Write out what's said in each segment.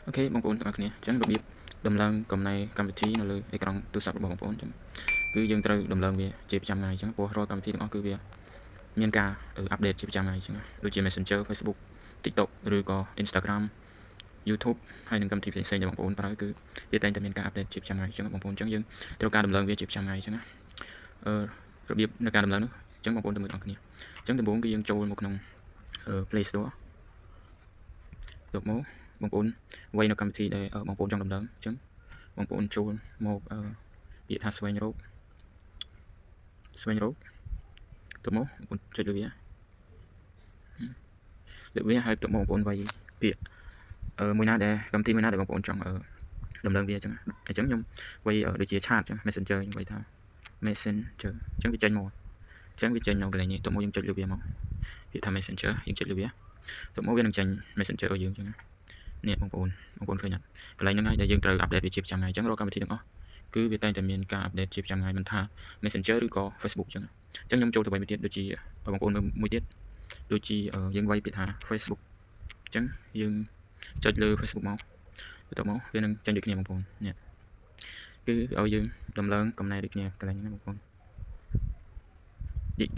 Ok បងប្អូនទាំងអស់គ្នាអញ្ចឹងរបៀបដំឡើងកំណែកម្មវិធីនៅលើអេក្រង់ទូរស័ព្ទរបស់បងប្អូនអញ្ចឹងគឺយើងត្រូវដំឡើងវាជាប្រចាំថ្ងៃអញ្ចឹងព្រោះរាល់កម្មវិធីទាំងអស់គឺវាមានការអាប់ដេតជាប្រចាំថ្ងៃអញ្ចឹងដូចជា Messenger Facebook TikTok ឬក៏ Instagram YouTube ហើយនឹងកម្មវិធីផ្សេងៗដែលបងប្អូនប្រើគឺវាតែងតែមានការអាប់ដេតជាប្រចាំថ្ងៃអញ្ចឹងបងប្អូនអញ្ចឹងយើងត្រូវការដំឡើងវាជាប្រចាំថ្ងៃអញ្ចឹងណារបៀបនៃការដំឡើងនោះអញ្ចឹងបងប្អូនទៅមើលទាំងអស់គ្នាអញ្ចឹងដំបូងគឺយើងចូលមកក្នុង Play Store ទៅមកបងប្អូនវាយនៅកម្មវិធីដែលបងប្អូនចង់ដំឡើងអញ្ចឹងបងប្អូនចូលមកពាក្យថាស្វែងរកទៅមកបងប្អូនចុចលើវាហើយទៅមកបងប្អូនវាយពាក្យមួយណាដែលកម្មវិធីមួយណាដែលបងប្អូនចង់ដំឡើងវាអញ្ចឹងខ្ញុំវាយដូចជា chat អញ្ចឹង Messenger ខ្ញុំវាយថា Messenger អញ្ចឹងវាចេញមកអញ្ចឹងវាចេញនៅកន្លែងនេះទៅមកយើងចុចលើវាមកពាក្យថា Messenger យើងចុចលើវាទៅមកវានឹងចេញ Messenger ឲ្យយើងអញ្ចឹងនេះបងប្អូនឃើញអត់កន្លែងហ្នឹងហើយដែលយើងត្រូវអាប់ដេតវាជាប្រចាំថ្ងៃអញ្ចឹងរាល់កម្មវិធីទាំងអស់គឺវាតែងតែមានការអាប់ដេតជាប្រចាំថ្ងៃមិនថា Messenger ឬក៏ Facebook អញ្ចឹងខ្ញុំចូលទៅវាយមួយទៀតដូចជាបងប្អូនមើលមួយទៀតដូចជាយើងវាយពាក្យថា Facebook អញ្ចឹងយើងចុចលើ Facebook មកបន្ទាប់មកវានឹងចេញដូចគ្នាបងប្អូននេះគឺឲ្យយើងដំឡើងកំណែដូចគ្នាកន្លែងហ្នឹងបងប្អូន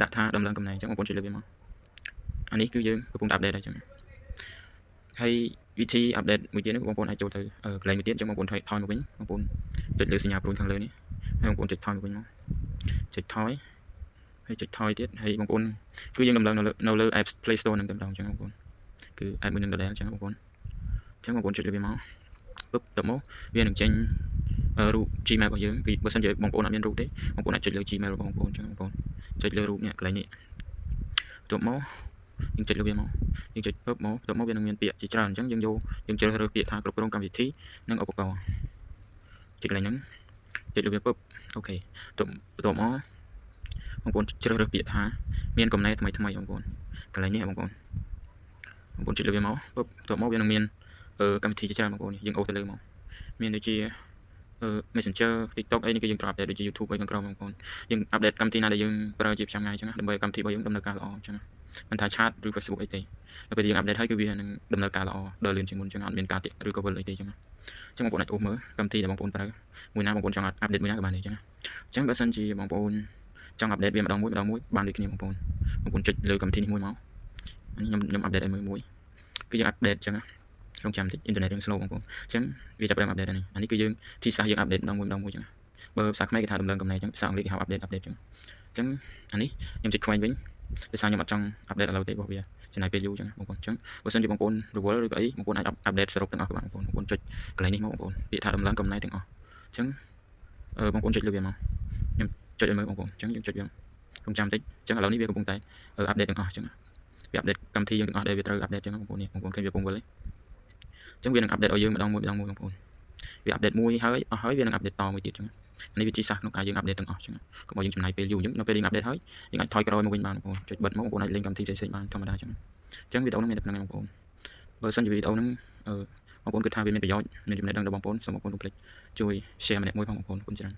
ដាក់ថាដំឡើងកំណែអញ្ចឹងបងប្អូនចុចលើវាមកអានេះគឺយើងកំពុងអាប់ដេតហើយអញ្ចឹងហើយវិធីអាប់ដេតមួយទៀតនេះបងប្អូនអាចចូលទៅកន្លែងមួយទៀតអញ្ចឹងបងប្អូនថយមកវិញបងប្អូនចុចលើសញ្ញាព្រួយខាងលើនេះហើយបងប្អូនចុចថយមកវិញមកចុចថយហើយចុចថយទៀតហើយបងប្អូនគឺយើងដំឡើងនៅលើ App Play Store នឹងតែម្ដងអញ្ចឹងបងប្អូនគឺ App មួយនឹងដដែលអញ្ចឹងបងប្អូនចុចលើវាមកពឹបទៅមកវានឹងចេញរូប Gmail របស់យើងគឺបើសិនជាបងប្អូនអត់មានរូបទេបងប្អូនអាចចុចលើ Gmail របស់បងប្អូនអញ្ចឹងបងប្អូនចុចលើរូបនេះកន្លែងនេះទៅមកយើងចុចលើវាមកយើងចុចពឹបមកទៅមកវានឹងមានពាក្យជាច្រើនអញ្ចឹងយើងជ្រើសរើសពាក្យថាគ្រប់គ្រងកម្មវិធីនិងឧបករណ៍ចុចកន្លែងហ្នឹងចុចលើវាពឹបអូខេទៅមកបងប្អូនជ្រើសរើសពាក្យថាមានកំណែថ្មីបងប្អូនកន្លែងនេះបងប្អូនចុចលើវាមកពឹបទៅមកវានឹងមានកម្មវិធីជាច្រើនបងប្អូនយើងអូសទៅលើមកមានដូចជាMessenger TikTok អីនេះគឺយើងត្រូវអាប់ដេតដូចជា YouTube អីខាងក្រោមបងប្អូនយើងអាប់ដេតកម្មវិធីណាដែលយើងប្រើជាប្រចាំថ្ងៃអញ្ចឹងដើម្បីកម្មវិធីរបស់យើងដំណើរការល្អអញ្ចឹងមិនថា chat ឬ Facebook អីទេដល់ពេលយើងអាប់ដេតហើយគឺវានឹងដំណើរការល្អដល់លឿនជាងមុនអញ្ចឹងអត់មានការទាក់ឬក៏វិលអីទេអញ្ចឹងបងប្អូនអាចអូសមើលកម្មវិធីដែលបងប្អូនប្រើមួយណាបងប្អូនចង់អាប់ដេតមួយណាក៏បានដែរអញ្ចឹងបើសិនជាបងប្អូនចង់អាប់ដេតវាម្ដងមួយបានដូចគ្នាបងប្អូនចុចលើកម្មវិធីនេះមួយមកខ្ញុំអាប់ដេតឲ្យមើលមួយគឺយើងអាប់ដេតអញ្ចឹងក្នុងចាំតិចអ៊ីនធឺណិតយើង slow បងប្អូនអញ្ចឹងវាចាប់ផ្ដើមអាប់ដេតអានេះគឺយើងទីសាសយើងអាប់ដេតម្ដងមួយអញ្ចឹងបើភាសាខ្មែរគេថាដំឡើងកំណែអញ្ចឹងភាសាអង់គ្លេសគេហៅអាប់ដេតអញ្ចឹងអានេះខ្ញុំចុចខ្វែងវិញដោយសារខ្ញុំអត់ចង់អាប់ដេតឥឡូវទេរបស់វាចំណាយពេលយូរអញ្ចឹងបងប្អូនអញ្ចឹងបើសិនជាបងប្អូនរវល់ឬក៏អីបងប្អូនអាចអាប់ដេតសរុបទាំងអស់ក៏បានបងប្អូនចុចកន្លែងនេះមកបងប្អូនពាក្យថាដំឡើងកំណែទាំងអស់អញ្ចឹងបងប្អូនចុចលើវាមកខ្ញុំចុចឲ្យមើលបងប្អូនអញ្ចឹងយើងចុចវាក្នុងចាំតិចអញ្ចឹងឥឡូវនេះវាកំពុងតែអាប់ដេតទាំងអស់អញ្ចឹងវាអាប់ដេតកម្មវិធីយើងទាំងអស់ដែលវាត្រូវអាប់ដេតអញ្ចឹងបងប្អូនឃើញវាកំពុងវិលទេអញ្ចឹងវានឹងអាប់ដេតឲ្យយើងម្ដងមួយបងប្អូនវាអាប់ដេតមួយហើយអស់ហើយវានឹងអាប់ដេតតមួយទៀតអញ្ចឹងនេះវិធីសាស្ត្រក្នុងការយើងអាប់ដេតទាំងអស់អញ្ចឹងកុំឲ្យយើងចំណាយពេលយូរអញ្ចឹងនៅពេលយើងអាប់ដេតហើយយើងអាចថយក្រោយមកវិញបានបងប្អូនចុចបិទមកបងប្អូនអាចលេងកម្មវិធីផ្សេងៗបានធម្មតាអញ្ចឹងវីដេអូនេះមានតែប៉ុណ្្នឹងបងប្អូនបើសិនជាវីដេអូហ្នឹងបងប្អូនគិតថាវាមានប្រយោជន៍មានចំណេះដឹងដល់បងប្អូនសូមបងប្អូនកុំភ្លេចជួយ share ម្នាក់មួយផងបងប្អូនគុំច្រើន